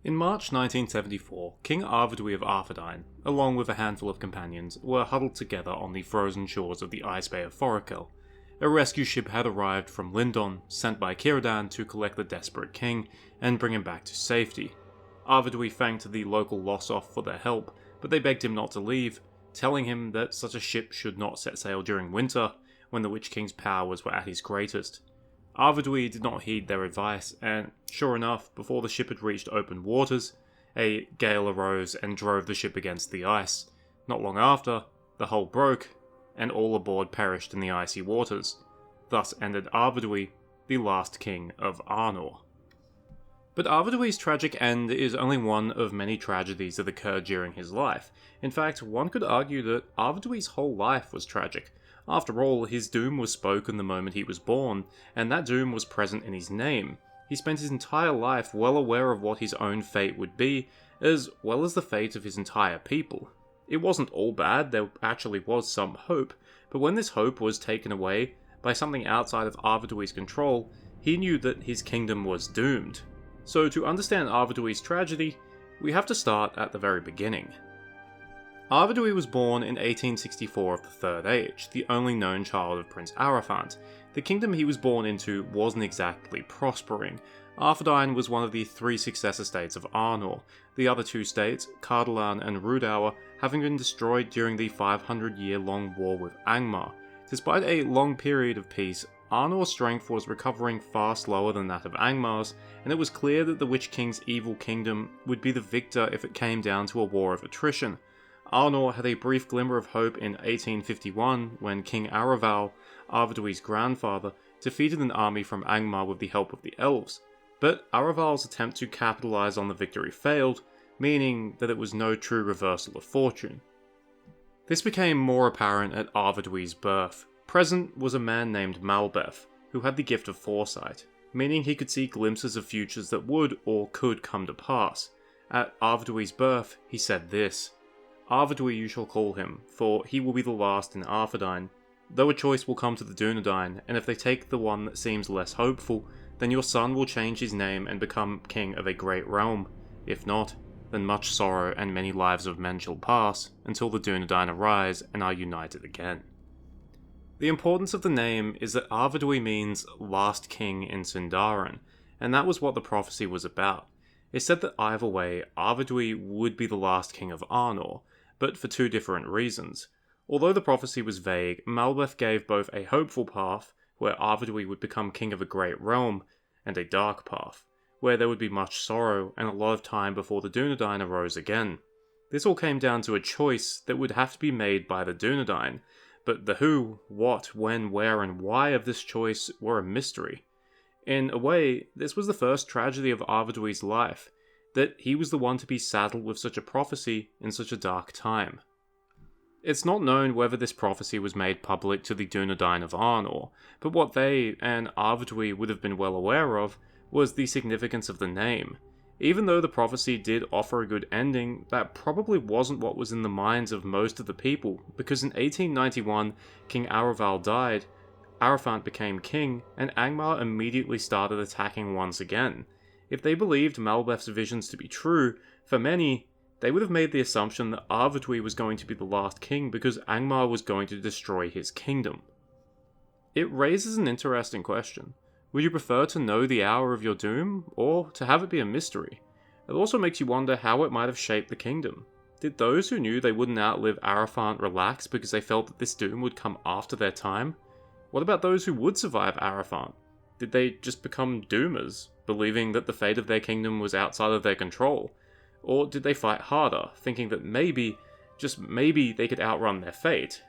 In March 1974, King Arvedui of Arthedain, along with a handful of companions, were huddled together on the frozen shores of the ice bay of Forakel. A rescue ship had arrived from Lindon, sent by Círdan to collect the desperate king and bring him back to safety. Arvedui thanked the local Lossoth for their help, but they begged him not to leave, telling him that such a ship should not set sail during winter, when the Witch King's powers were at his greatest. Arvedui did not heed their advice, and sure enough, before the ship had reached open waters, a gale arose and drove the ship against the ice. Not long after, the hull broke, and all aboard perished in the icy waters. Thus ended Arvedui, the last king of Arnor. But Arvedui's tragic end is only one of many tragedies that occurred during his life. In fact, one could argue that Arvedui's whole life was tragic. After all, his doom was spoken the moment he was born, and that doom was present in his name. He spent his entire life well aware of what his own fate would be, as well as the fate of his entire people. It wasn't all bad, there actually was some hope, but when this hope was taken away by something outside of Arvedui's control, he knew that his kingdom was doomed. So to understand Arvedui's tragedy, we have to start at the very beginning. Arvedui was born in 1864 of the Third Age, the only known child of Prince Araphant. The kingdom he was born into wasn't exactly prospering. Arthedain was one of the three successor states of Arnor, the other two states, Cardolan and Rudour, having been destroyed during the 500-year-long war with Angmar. Despite a long period of peace, Arnor's strength was recovering far slower than that of Angmar's, and it was clear that the Witch King's evil kingdom would be the victor if it came down to a war of attrition. Arnor had a brief glimmer of hope in 1851 when King Araval, Arvedui's grandfather, defeated an army from Angmar with the help of the elves, but Araval's attempt to capitalise on the victory failed, meaning that it was no true reversal of fortune. This became more apparent at Arvedui's birth. Present was a man named Malbeth, who had the gift of foresight, meaning he could see glimpses of futures that would or could come to pass. At Arvedui's birth, he said this: "Arvedui you shall call him, for he will be the last in Arthedain. Though a choice will come to the Dunedain, and if they take the one that seems less hopeful, then your son will change his name and become king of a great realm. If not, then much sorrow and many lives of men shall pass, until the Dunedain arise and are united again." The importance of the name is that Arvedui means last king in Sindarin, and that was what the prophecy was about. It said that either way, Arvedui would be the last king of Arnor, but for two different reasons. Although the prophecy was vague, Malbeth gave both a hopeful path, where Arvedui would become king of a great realm, and a dark path, where there would be much sorrow and a lot of time before the Dunedain arose again. This all came down to a choice that would have to be made by the Dunedain, but the who, what, when, where, and why of this choice were a mystery. In a way, this was the first tragedy of Arvedui's life, that he was the one to be saddled with such a prophecy in such a dark time. It's not known whether this prophecy was made public to the Dunedain of Arnor, but what they, and Arvedui, would have been well aware of was the significance of the name. Even though the prophecy did offer a good ending, that probably wasn't what was in the minds of most of the people, because in 1891, King Araval died, Araphant became king, and Angmar immediately started attacking once again. If they believed Malbeth's visions to be true, for many, they would have made the assumption that Arvedui was going to be the last king because Angmar was going to destroy his kingdom. It raises an interesting question. Would you prefer to know the hour of your doom, or to have it be a mystery? It also makes you wonder how it might have shaped the kingdom. Did those who knew they wouldn't outlive Araphant relax because they felt that this doom would come after their time? What about those who would survive Araphant? Did they just become doomers, believing that the fate of their kingdom was outside of their control? Or did they fight harder, thinking that maybe, just maybe, they could outrun their fate?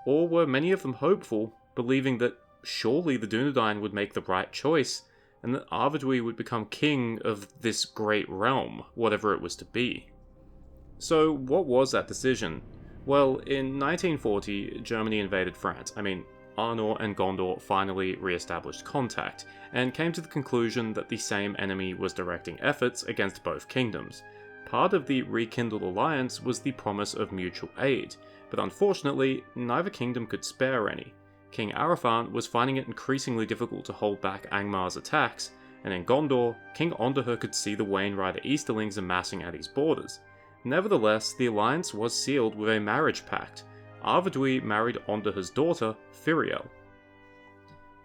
Or were many of them hopeful, believing that surely the Dunedain would make the right choice, and that Arvedui would become king of this great realm, whatever it was to be? So, what was that decision? Well, in 1940, Germany invaded France. Arnor and Gondor finally re-established contact, and came to the conclusion that the same enemy was directing efforts against both kingdoms. Part of the rekindled alliance was the promise of mutual aid, but unfortunately, neither kingdom could spare any. King Araphant was finding it increasingly difficult to hold back Angmar's attacks, and in Gondor, King Onderher could see the Wainrider Easterlings amassing at his borders. Nevertheless, the alliance was sealed with a marriage pact. Arvedui married Onderher's daughter, Firiel.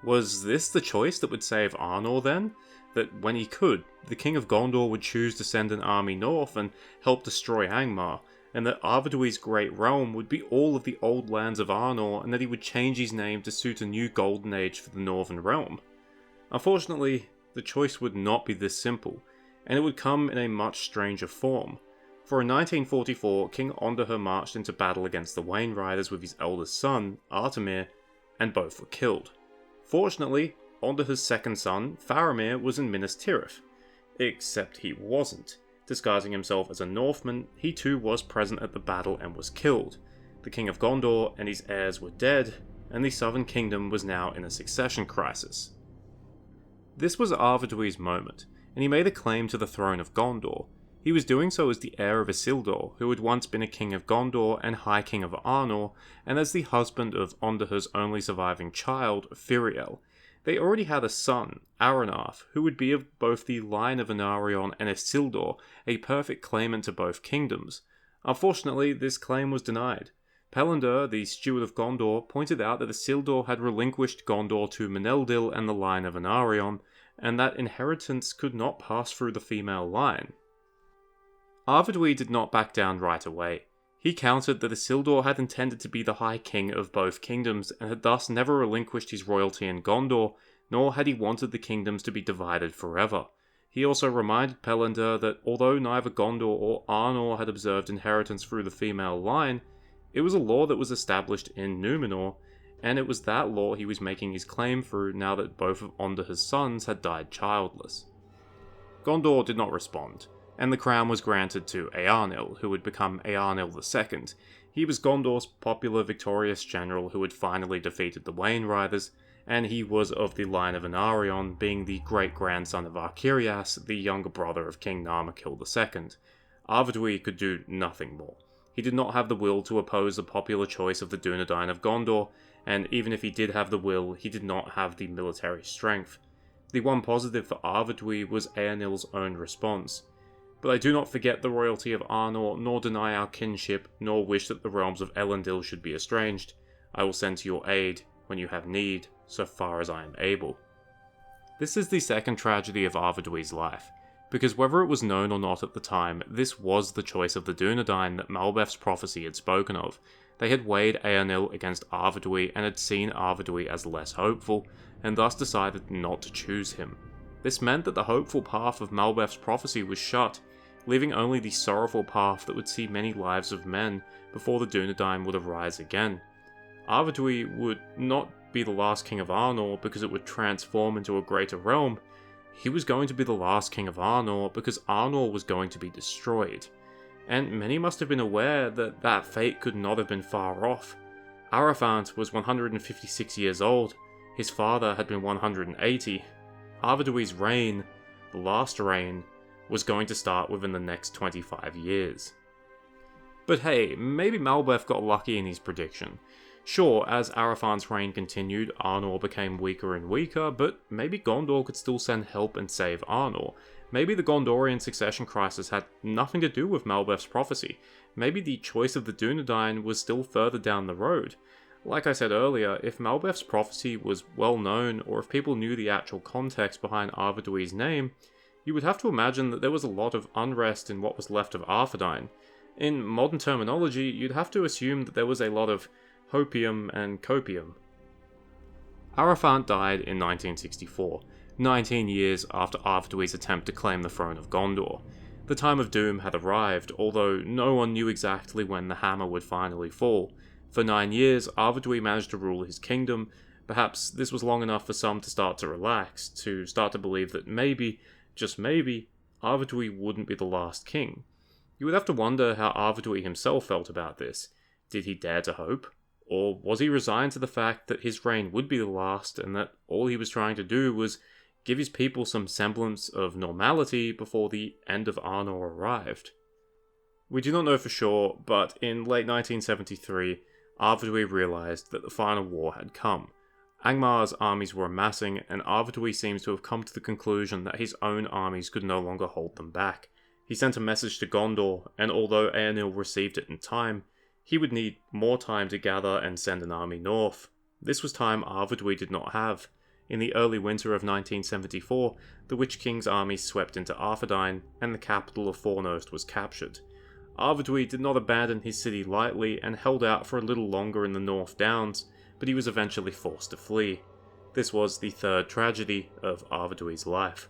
Was this the choice that would save Arnor then? That when he could, the King of Gondor would choose to send an army north and help destroy Angmar, and that Arvedui's great realm would be all of the old lands of Arnor, and that he would change his name to suit a new golden age for the Northern Realm? Unfortunately, the choice would not be this simple, and it would come in a much stranger form. For in 1944, King Onderher marched into battle against the Wainriders with his eldest son, Artemir, and both were killed. Fortunately, Onderher's second son, Faramir, was in Minas Tirith. Except he wasn't. Disguising himself as a Northman, he too was present at the battle and was killed. The King of Gondor and his heirs were dead, and the Southern Kingdom was now in a succession crisis. This was Arvedui's moment, and he made a claim to the throne of Gondor. He was doing so as the heir of Isildur, who had once been a King of Gondor and High King of Arnor, and as the husband of Onderher's only surviving child, Firiel. They already had a son, Aranarth, who would be of both the line of Anarion and Isildur, a perfect claimant to both kingdoms. Unfortunately, this claim was denied. Pelindur, the steward of Gondor, pointed out that Isildur had relinquished Gondor to Meneldil and the line of Anarion, and that inheritance could not pass through the female line. Arvedui did not back down right away. He countered that Isildur had intended to be the High King of both kingdoms, and had thus never relinquished his royalty in Gondor, nor had he wanted the kingdoms to be divided forever. He also reminded Pelindur that although neither Gondor or Arnor had observed inheritance through the female line, it was a law that was established in Númenor, and it was that law he was making his claim through now that both of Onderher's sons had died childless. Gondor did not respond, and the crown was granted to Eärnil, who would become Eärnil II. He was Gondor's popular victorious general who had finally defeated the Wainriders, and he was of the line of Anarion, being the great-grandson of Archyrias, the younger brother of King Narmakil II. Arvedui could do nothing more. He did not have the will to oppose the popular choice of the Dunedain of Gondor, and even if he did have the will, he did not have the military strength. The one positive for Arvedui was Eärnil's own response. But I do not forget the royalty of Arnor, nor deny our kinship, nor wish that the realms of Elendil should be estranged. I will send to your aid, when you have need, so far as I am able. This is the second tragedy of Arvedui's life, because whether it was known or not at the time, this was the choice of the Dunedain that Malbeth's prophecy had spoken of. They had weighed Eärnil against Arvedui and had seen Arvedui as less hopeful, and thus decided not to choose him. This meant that the hopeful path of Malbeth's prophecy was shut, leaving only the sorrowful path that would see many lives of men before the Dunedain would arise again. Arvedui would not be the last king of Arnor because it would transform into a greater realm. He was going to be the last king of Arnor because Arnor was going to be destroyed. And many must have been aware that that fate could not have been far off. Arafant was 156 years old, his father had been 180. Arvedui's reign, the last reign, was going to start within the next 25 years. But hey, maybe Malbeth got lucky in his prediction. Sure, as Arafant's reign continued, Arnor became weaker and weaker, but maybe Gondor could still send help and save Arnor. Maybe the Gondorian succession crisis had nothing to do with Malbeth's prophecy. Maybe the choice of the Dunedain was still further down the road. Like I said earlier, if Malbeth's prophecy was well known, or if people knew the actual context behind Arvedui's name, you would have to imagine that there was a lot of unrest in what was left of Arthedain. In modern terminology, you'd have to assume that there was a lot of hopium and copium. Arafant died in 1964, 19 years after Arvedui's attempt to claim the throne of Gondor. The time of doom had arrived, although no one knew exactly when the hammer would finally fall. For 9 years, Arvedui managed to rule his kingdom. Perhaps this was long enough for some to start to relax, to start to believe that maybe, just maybe, Arvedui wouldn't be the last king. You would have to wonder how Arvedui himself felt about this. Did he dare to hope? Or was he resigned to the fact that his reign would be the last, and that all he was trying to do was give his people some semblance of normality before the end of Arnor arrived? We do not know for sure, but in late 1973, Arvedui realised that the final war had come. Angmar's armies were amassing, and Arvedui seems to have come to the conclusion that his own armies could no longer hold them back. He sent a message to Gondor, and although Eärnil received it in time, he would need more time to gather and send an army north. This was time Arvedui did not have. In the early winter of 1974, the Witch King's army swept into Arthedain, and the capital of Fornost was captured. Arvedui did not abandon his city lightly and held out for a little longer in the North Downs, but he was eventually forced to flee. This was the third tragedy of Arvedui's life.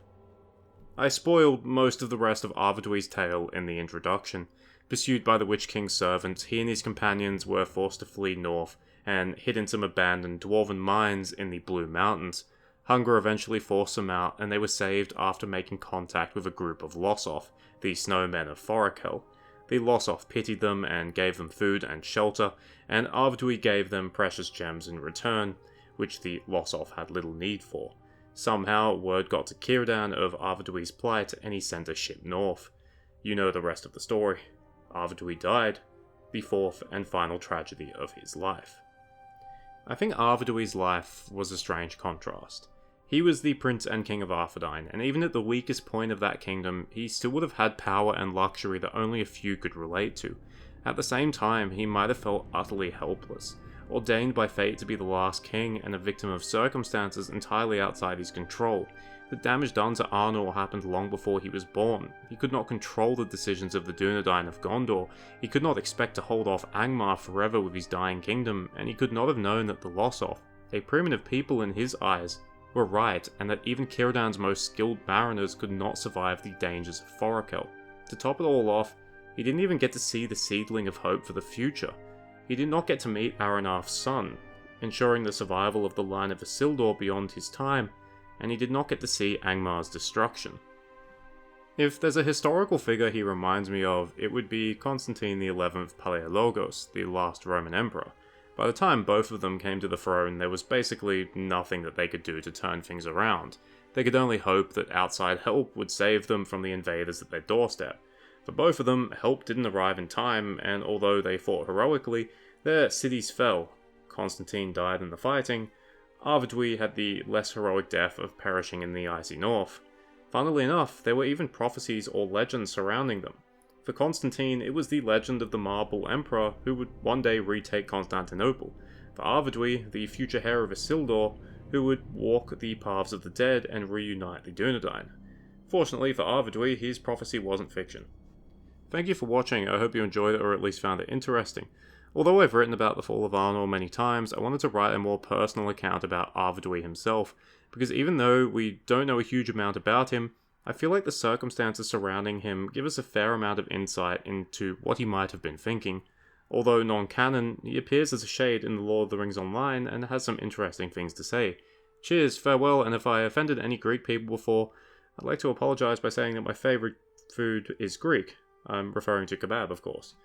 I spoiled most of the rest of Arvedui's tale in the introduction. Pursued by the Witch King's servants, he and his companions were forced to flee north and hid in some abandoned dwarven mines in the Blue Mountains. Hunger eventually forced them out, and they were saved after making contact with a group of Lossoth, the snowmen of Forokel. The Lossoth pitied them and gave them food and shelter, and Arvedui gave them precious gems in return, which the Lossoth had little need for. Somehow, word got to Círdan of Arvedui's plight, and he sent a ship north. You know the rest of the story. Arvedui died, the fourth and final tragedy of his life. I think Arvedui's life was a strange contrast. He was the Prince and King of Arthedain, and even at the weakest point of that kingdom, he still would have had power and luxury that only a few could relate to. At the same time, he might have felt utterly helpless, ordained by fate to be the last king and a victim of circumstances entirely outside his control. The damage done to Arnor happened long before he was born. He could not control the decisions of the Dunedain of Gondor, he could not expect to hold off Angmar forever with his dying kingdom, and he could not have known that the Lossoth, a primitive people in his eyes, were right, and that even Círdan's most skilled mariners could not survive the dangers of Forokel. To top it all off, he didn't even get to see the seedling of hope for the future. He did not get to meet Aranarth's son, ensuring the survival of the line of Isildur beyond his time, and he did not get to see Angmar's destruction. If there's a historical figure he reminds me of, it would be Constantine XI Palaiologos, the last Roman emperor. By the time both of them came to the throne, there was basically nothing that they could do to turn things around. They could only hope that outside help would save them from the invaders at their doorstep. For both of them, help didn't arrive in time, and although they fought heroically, their cities fell. Constantine died in the fighting. Arvedui had the less heroic death of perishing in the icy north. Funnily enough, there were even prophecies or legends surrounding them. For Constantine, it was the legend of the Marble Emperor who would one day retake Constantinople. For Arvedui, the future heir of Isildur, who would walk the paths of the dead and reunite the Dunedain. Fortunately for Arvedui, his prophecy wasn't fiction. Thank you for watching, I hope you enjoyed it or at least found it interesting. Although I've written about the fall of Arnor many times, I wanted to write a more personal account about Arvedui himself, because even though we don't know a huge amount about him, I feel like the circumstances surrounding him give us a fair amount of insight into what he might have been thinking. Although non-canon, he appears as a shade in the Lord of the Rings Online and has some interesting things to say. Cheers, farewell, and if I offended any Greek people before, I'd like to apologise by saying that my favourite food is Greek. I'm referring to kebab, of course.